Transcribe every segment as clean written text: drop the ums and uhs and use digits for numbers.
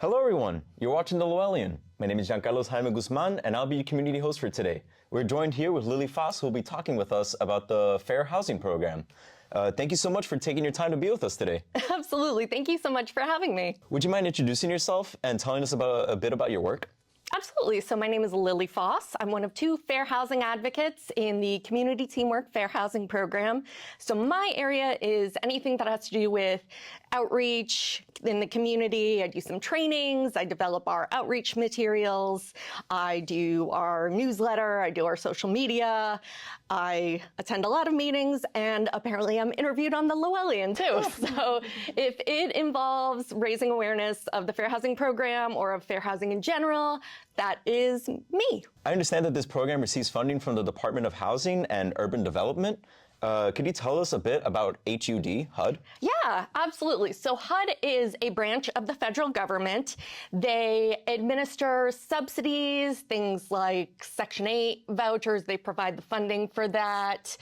Hello everyone, you're watching the Lowellian. My name is Giancarlos Jaime Guzman and I'll be your community host for today. We're joined here with Lily Foss, who will be talking with us about the Fair Housing Program. Thank you so much for taking your time to be with us today. Absolutely, thank you so much for having me. Would you mind introducing yourself and telling us a bit about your work? Absolutely. So my name is Lily Foss. I'm one of two fair housing advocates in the Community Teamwork Fair Housing Program. So my area is anything that has to do with outreach in the community. I do some trainings, I develop our outreach materials, I do our newsletter, I do our social media, I attend a lot of meetings, and apparently I'm interviewed on the Lowellian too. So if it involves raising awareness of the Fair Housing Program or of fair housing in general, that is me. I understand that this program receives funding from the Department of Housing and Urban Development. Could you tell us a bit about HUD? Yeah, absolutely. So HUD is a branch of the federal government. They administer subsidies, things like Section 8 vouchers. They provide the funding for that.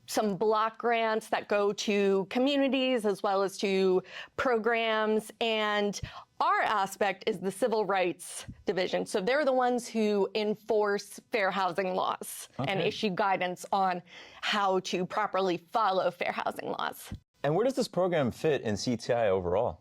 Some block grants that go to communities as well as to programs. And our aspect is the Civil Rights Division. So they're the ones who enforce fair housing laws and issue guidance on how to properly follow fair housing laws. And where does this program fit in CTI overall?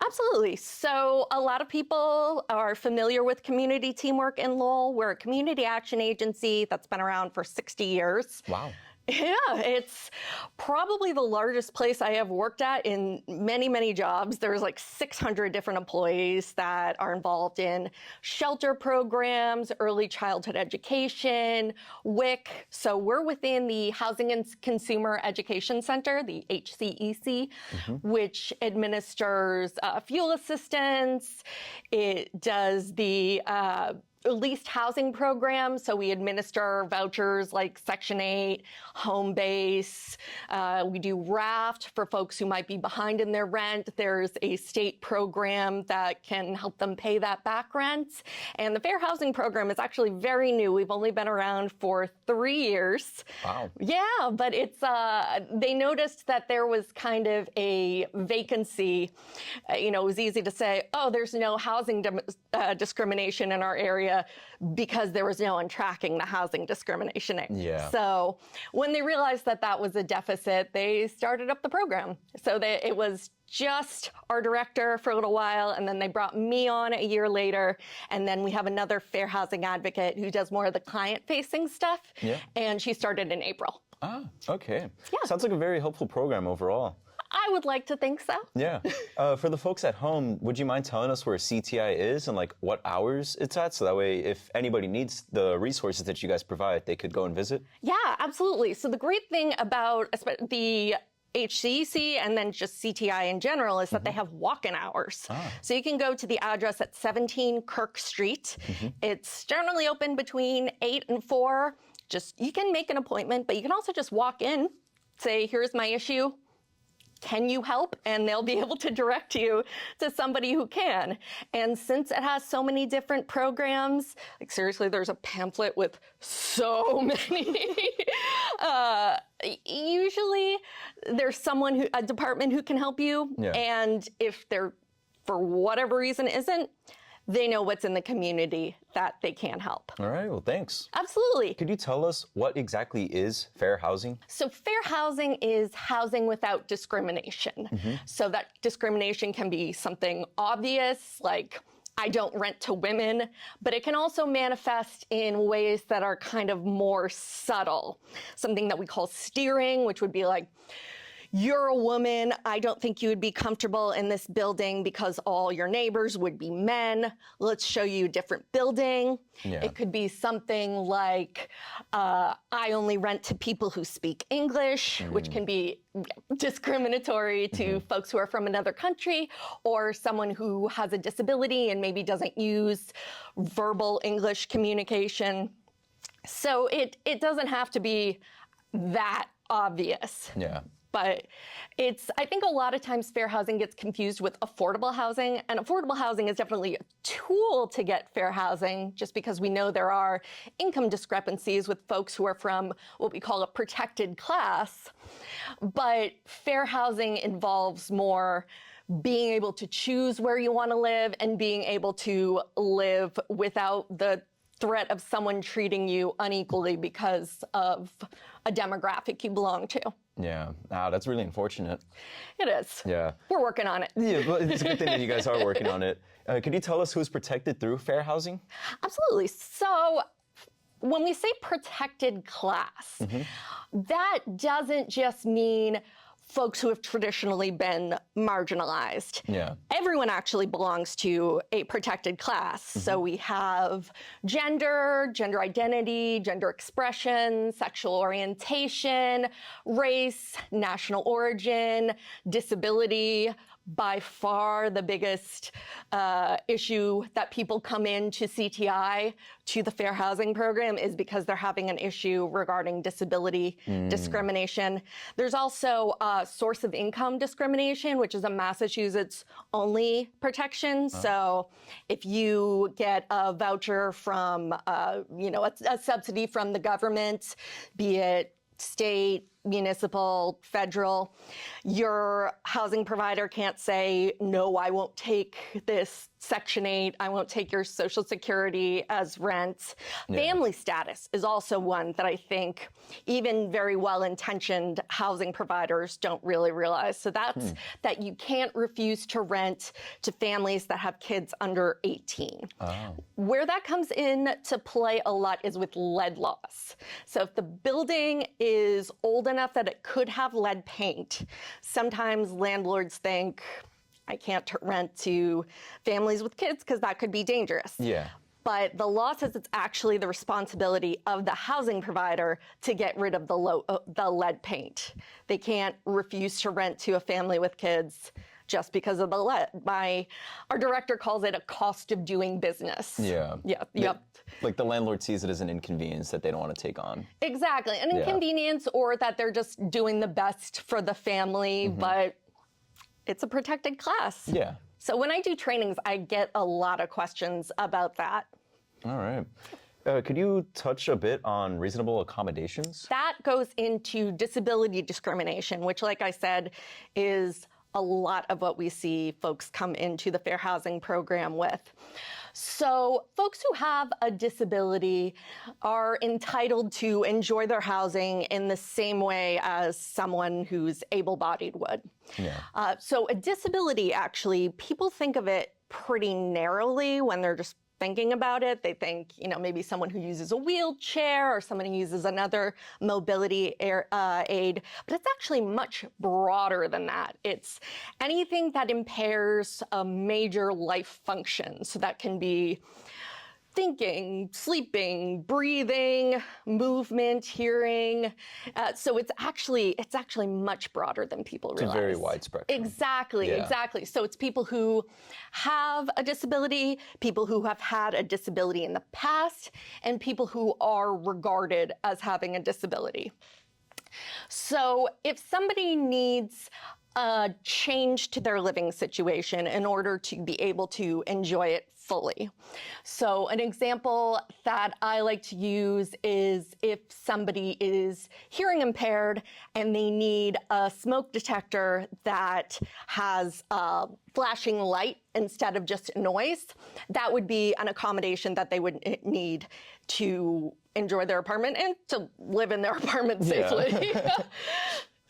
Absolutely. So a lot of people are familiar with Community Teamwork in Lowell. We're a community action agency that's been around for 60 years. Wow. Yeah, it's probably the largest place I have worked at in many, many jobs. There's like 600 different employees that are involved in shelter programs, early childhood education, WIC. So we're within the Housing and Consumer Education Center, the HCEC, which administers fuel assistance. It does the leased housing program, so we administer vouchers like Section 8, Home Base. We do RAFT for folks who might be behind in their rent. There's a state program that can help them pay that back rent. And the Fair Housing Program is actually very new. We've only been around for 3 years. Wow. Yeah, but it's they noticed that there was kind of a vacancy. It was easy to say, oh, there's no housing discrimination in our area, because there was no one tracking the housing discrimination. Yeah. So when they realized that that was a deficit, they started up the program. So it was just our director for a little while, and then they brought me on a year later, and then we have another fair housing advocate who does more of the client-facing stuff, and she started in April. Ah, okay. Yeah. Sounds like a very helpful program overall. I would like to think so. Yeah. For the folks at home, would you mind telling us where CTI is and like what hours it's at? So that way, if anybody needs the resources that you guys provide, they could go and visit? Yeah, absolutely. So the great thing about the HCEC and then just CTI in general is that they have walk-in hours. So you can go to the address at 17 Kirk Street. It's generally open between 8 and 4. You can make an appointment, but you can also just walk in, say, here's my issue. Can you help? And they'll be able to direct you to somebody who can. And since it has so many different programs, like seriously, there's a pamphlet with so many. Usually there's a department who can help you. Yeah. And if there, for whatever reason, isn't, they know what's in the community that they can help. All right, well, thanks. Absolutely. Could you tell us what exactly is fair housing? So fair housing is housing without discrimination. So that discrimination can be something obvious, like I don't rent to women, but it can also manifest in ways that are kind of more subtle. Something that we call steering, which would be like, you're a woman, I don't think you would be comfortable in this building because all your neighbors would be men. Let's show you a different building. Yeah. It could be something like, I only rent to people who speak English, which can be discriminatory to folks who are from another country, or someone who has a disability and maybe doesn't use verbal English communication. So it doesn't have to be that obvious. Yeah. But I think a lot of times fair housing gets confused with affordable housing, and affordable housing is definitely a tool to get fair housing, just because we know there are income discrepancies with folks who are from what we call a protected class. But fair housing involves more being able to choose where you want to live and being able to live without the threat of someone treating you unequally because of a demographic you belong to. Yeah, that's really unfortunate. It is. Yeah. We're working on it. Yeah, but it's a good thing that you guys are working on it. Could you tell us who's protected through fair housing? Absolutely. So when we say protected class, that doesn't just mean folks who have traditionally been marginalized. Yeah. Everyone actually belongs to a protected class. So we have gender, gender identity, gender expression, sexual orientation, race, national origin, disability. By far the biggest issue that people come into CTI, to the Fair Housing Program, is because they're having an issue regarding disability discrimination. There's also source of income discrimination, which is a Massachusetts only protection. So if you get a voucher from, a subsidy from the government, be it state, municipal, federal, your housing provider can't say, no, I won't take this Section 8, I won't take your Social Security as rent. Yeah. Family status is also one that I think even very well-intentioned housing providers don't really realize. So that's that you can't refuse to rent to families that have kids under 18. Oh. Where that comes in to play a lot is with lead loss. So if the building is old enough that it could have lead paint, sometimes landlords think, I can't rent to families with kids because that could be dangerous. Yeah. But the law says it's actually the responsibility of the housing provider to get rid of the lead paint. They can't refuse to rent to a family with kids just because of the lead. Our director calls it a cost of doing business. Yeah. Yeah. Yep. Like the landlord sees it as an inconvenience that they don't want to take on. Exactly. An inconvenience, or that they're just doing the best for the family, but it's a protected class. Yeah. So when I do trainings, I get a lot of questions about that. All right. Could you touch a bit on reasonable accommodations? That goes into disability discrimination, which, like I said, is a lot of what we see folks come into the Fair Housing Program with. So folks who have a disability are entitled to enjoy their housing in the same way as someone who's able-bodied would. Yeah. So a disability, actually, people think of it pretty narrowly when they're just thinking about it. They think, maybe someone who uses a wheelchair or someone who uses another mobility aid, but it's actually much broader than that. It's anything that impairs a major life function. So that can be thinking, sleeping, breathing, movement, hearing. So it's actually much broader than people realize. It's a very wide spectrum. Exactly, exactly. So it's people who have a disability, people who have had a disability in the past, and people who are regarded as having a disability. So if somebody needs a change to their living situation in order to be able to enjoy it fully. So an example that I like to use is if somebody is hearing impaired and they need a smoke detector that has a flashing light instead of just noise, that would be an accommodation that they would need to enjoy their apartment and to live in their apartment safely. Yeah.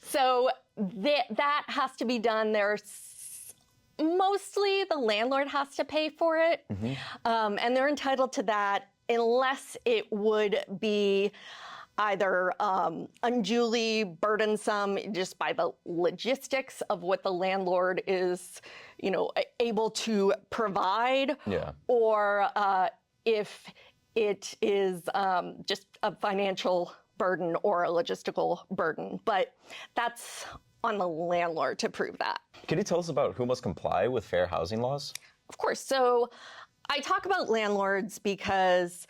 So that has to be done. Mostly the landlord has to pay for it, and they're entitled to that unless it would be either unduly burdensome just by the logistics of what the landlord is, able to provide, or if it is just a financial burden or a logistical burden. But that's on the landlord to prove that. Can you tell us about who must comply with fair housing laws? Of course. So I talk about landlords because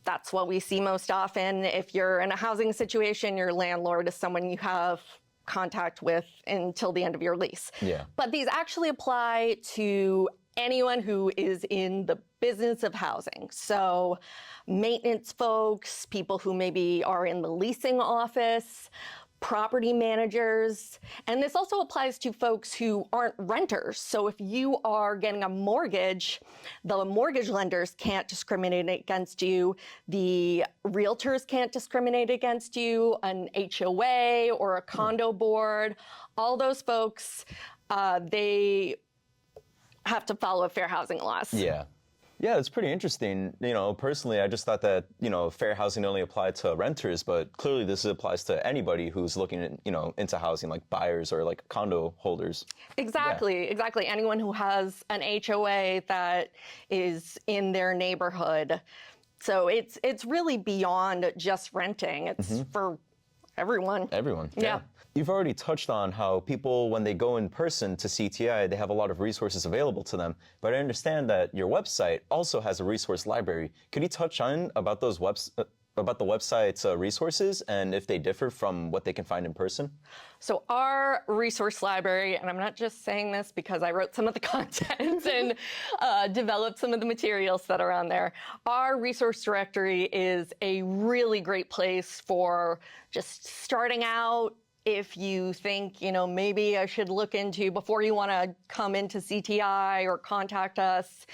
that's what we see most often. If you're in a housing situation, your landlord is someone you have contact with until the end of your lease. Yeah. But these actually apply to anyone who is in the business of housing. So maintenance folks, people who maybe are in the leasing office, property managers. And this also applies to folks who aren't renters. So if you are getting a mortgage, the mortgage lenders can't discriminate against you. The realtors can't discriminate against you. An HOA or a condo board, all those folks, they have to follow fair housing laws. Yeah. Yeah, it's pretty interesting. Personally, I just thought that, fair housing only applied to renters, but clearly this applies to anybody who's looking, into housing, like buyers or like condo holders. Exactly, exactly. Anyone who has an HOA that is in their neighborhood. So it's really beyond just renting. It's for everyone. Everyone. Yeah. You've already touched on how people, when they go in person to CTI, they have a lot of resources available to them. But I understand that your website also has a resource library. Could you touch on about those about the website's resources and if they differ from what they can find in person? So our resource library, and I'm not just saying this because I wrote some of the content and developed some of the materials that are on there. Our resource directory is a really great place for just starting out. If you think, maybe I should look into, before you want to come into CTI or contact us,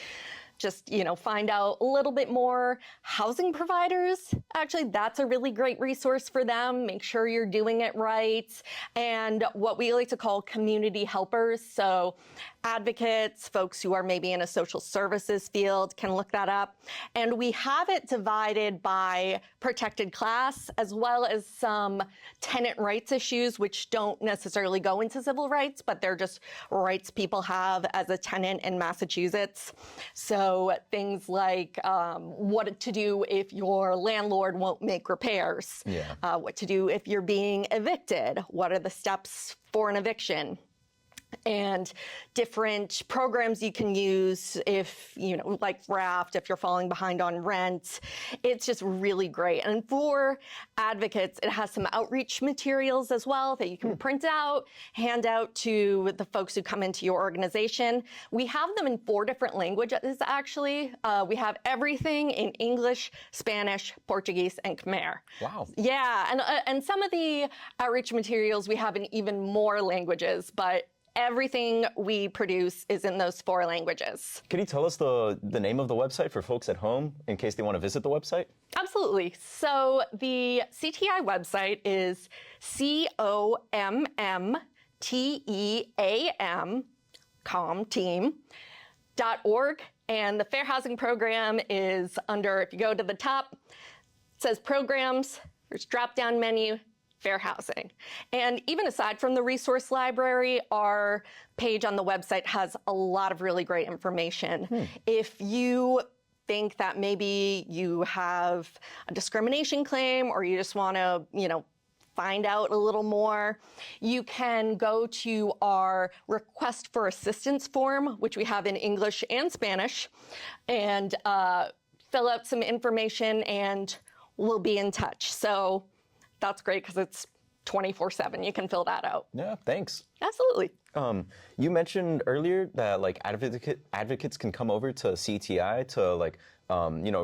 just, find out a little bit more. Housing providers, actually, that's a really great resource for them. Make sure you're doing it right. And what we like to call community helpers. So advocates, folks who are maybe in a social services field can look that up. And we have it divided by protected class, as well as some tenant rights issues, which don't necessarily go into civil rights, but they're just rights people have as a tenant in Massachusetts. So things like what to do if your landlord won't make repairs, what to do if you're being evicted, what are the steps for an eviction, and different programs you can use if, like RAFT, if you're falling behind on rent. It's just really great. And for advocates, it has some outreach materials as well that you can print out, hand out to the folks who come into your organization. We have them in 4 different languages, actually. We have everything in English, Spanish, Portuguese, and Khmer. Wow. Yeah, and some of the outreach materials we have in even more languages, but everything we produce is in those 4 languages. Can you tell us the name of the website for folks at home in case they want to visit the website? Absolutely. So the CTI website is COMMTEAM.org. And the Fair Housing Program is under, if you go to the top, it says Programs, there's a drop-down menu, Fair Housing. And even aside from the resource library, our page on the website has a lot of really great information. If you think that maybe you have a discrimination claim or you just want to, find out a little more, you can go to our request for assistance form, which we have in English and Spanish, and fill out some information and we'll be in touch. So that's great because it's 24/7. You can fill that out. Yeah, thanks. Absolutely. You mentioned earlier that advocates can come over to CTI to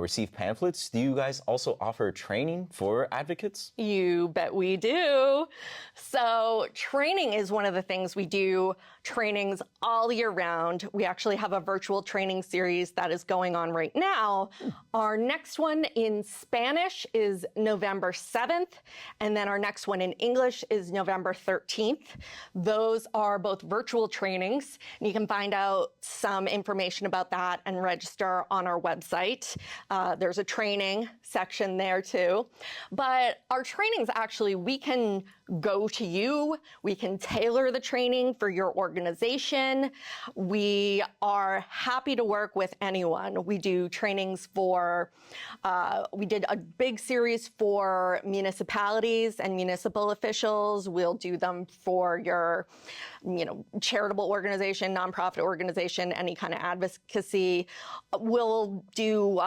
receive pamphlets. Do you guys also offer training for advocates? You bet we do. So training is one of the things we do. Trainings all year round. We actually have a virtual training series that is going on right now. Our next one in Spanish is November 7th, and then our next one in English is November 13th. Those are both virtual trainings, and you can find out some information about that and register on our website. There's a training section there too. But our trainings, actually, we can go to you. We can tailor the training for your organization. We are happy to work with anyone. We do trainings for, we did a big series for municipalities and municipal officials. We'll do them for your, charitable organization, nonprofit organization, any kind of advocacy. We'll do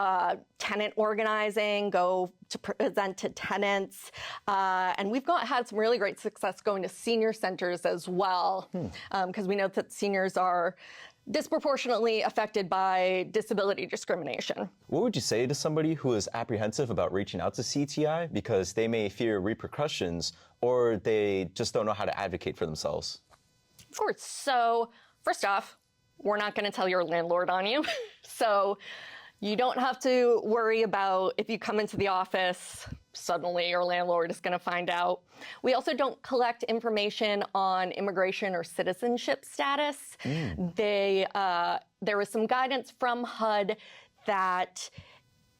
tenant organizing, go to present to tenants. And we've had some really great success going to senior centers as well, because we know that seniors are disproportionately affected by disability discrimination. What would you say to somebody who is apprehensive about reaching out to CTI because they may fear repercussions or they just don't know how to advocate for themselves? Of course. So first off, we're not going to tell your landlord on you. So you don't have to worry about if you come into the office, suddenly your landlord is going to find out. We also don't collect information on immigration or citizenship status. There is some guidance from HUD that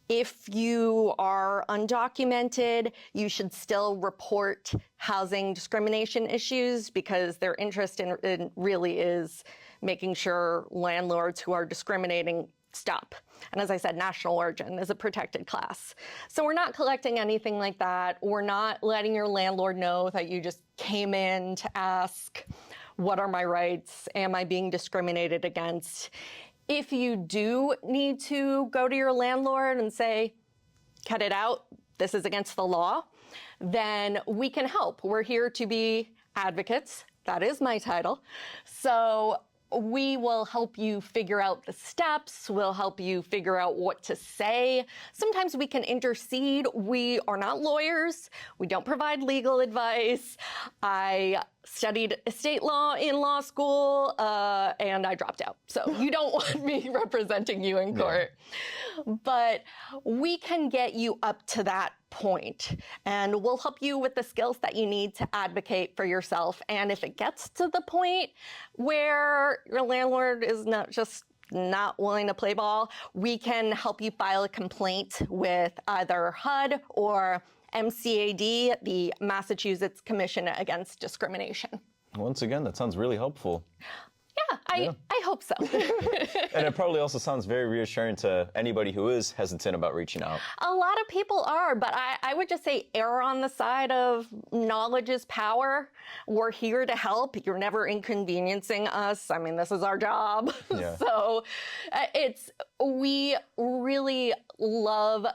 if you are undocumented, you should still report housing discrimination issues because their interest in really is making sure landlords who are discriminating stop. And as I said, national origin is a protected class. So we're not collecting anything like that. We're not letting your landlord know that you just came in to ask, what are my rights? Am I being discriminated against? If you do need to go to your landlord and say, cut it out, this is against the law, then we can help. We're here to be advocates. That is my title. So we will help you figure out the steps. We'll help you figure out what to say. Sometimes we can intercede. We are not lawyers. We don't provide legal advice. I studied estate law in law school, and I dropped out. So you don't want me representing you in court. Yeah. But we can get you up to that point, and we'll help you with the skills that you need to advocate for yourself. And if it gets to the point where your landlord is not willing to play ball, we can help you file a complaint with either HUD or MCAD, the Massachusetts Commission Against Discrimination. Once again, that sounds really helpful. Yeah, I hope so. And it probably also sounds very reassuring to anybody who is hesitant about reaching out. A lot of people are, but I would just say err on the side of knowledge is power. We're here to help. You're never inconveniencing us. I mean, this is our job. Yeah. So we really love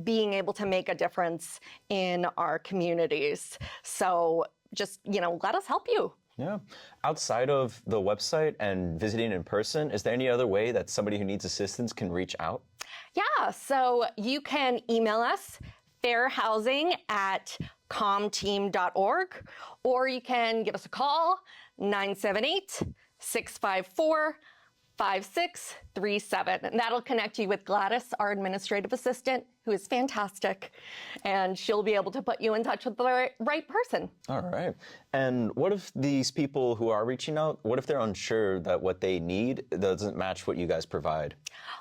being able to make a difference in our communities. So just, let us help you. Yeah. Outside of the website and visiting in person, is there any other way that somebody who needs assistance can reach out? Yeah. So you can email us, fairhousing@comteam.org, or you can give us a call, 978-654-5637. And that'll connect you with Gladys, our administrative assistant, who is fantastic, and she'll be able to put you in touch with the right person. All right. And what if these people who are reaching out, what if they're unsure that what they need doesn't match what you guys provide?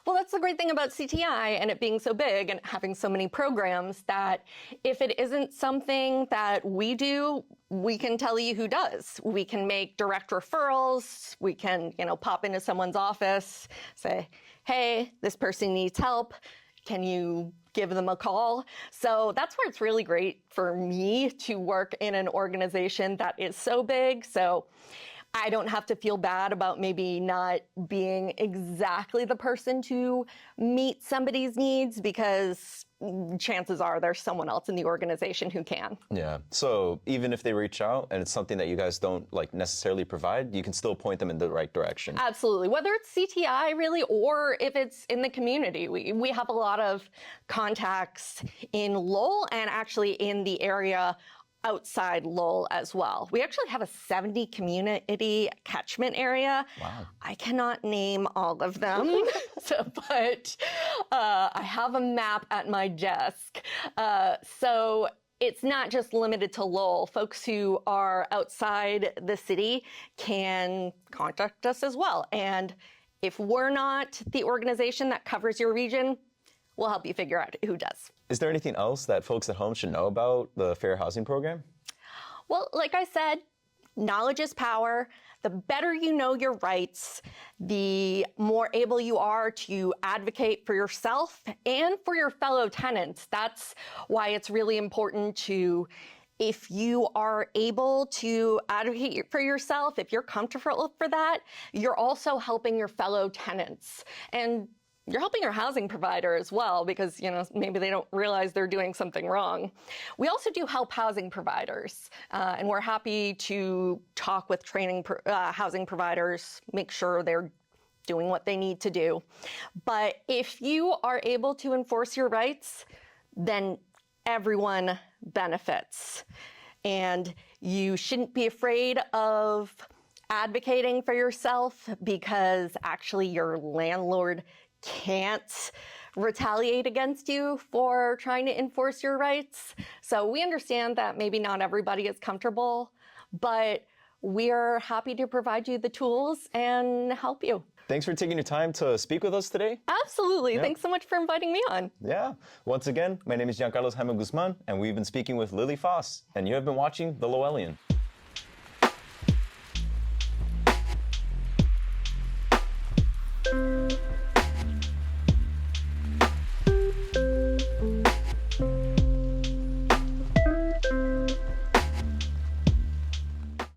Well, that's the great thing about CTI and it being so big and having so many programs, that if it isn't something that we do, we can tell you who does. We can make direct referrals. We can, pop into someone's office, say, hey, this person needs help. Can you give them a call? So that's where it's really great for me to work in an organization that is so big. So I don't have to feel bad about maybe not being exactly the person to meet somebody's needs, because chances are there's someone else in the organization who can. Yeah. So even if they reach out and it's something that you guys don't necessarily provide, you can still point them in the right direction. Absolutely. Whether it's CTI really, or if it's in the community. We have a lot of contacts in Lowell and actually in the area outside Lowell as well. We actually have a 70 community catchment area. Wow. I cannot name all of them, but I have a map at my desk. So it's not just limited to Lowell. Folks who are outside the city can contact us as well. And if we're not the organization that covers your region, we'll help you figure out who does. Is there anything else that folks at home should know about the Fair Housing Program? Well, like I said, knowledge is power. The better you know your rights, the more able you are to advocate for yourself and for your fellow tenants. That's why it's really important to, if you are able to advocate for yourself, if you're comfortable for that, you're also helping your fellow tenants. And you're helping your housing provider as well, because maybe they don't realize they're doing something wrong. We also do help housing providers, and we're happy to talk with housing providers, make sure they're doing what they need to do. But if you are able to enforce your rights, then everyone benefits. And you shouldn't be afraid of advocating for yourself, because actually your landlord can't retaliate against you for trying to enforce your rights. So we understand that maybe not everybody is comfortable, but we're happy to provide you the tools and help you. Thanks for taking your time to speak with us today. Absolutely. Thanks so much for inviting me on. Yeah. Once again, my name is Giancarlos Guzman, and we've been speaking with Lily Foss, and you have been watching The Lowellian.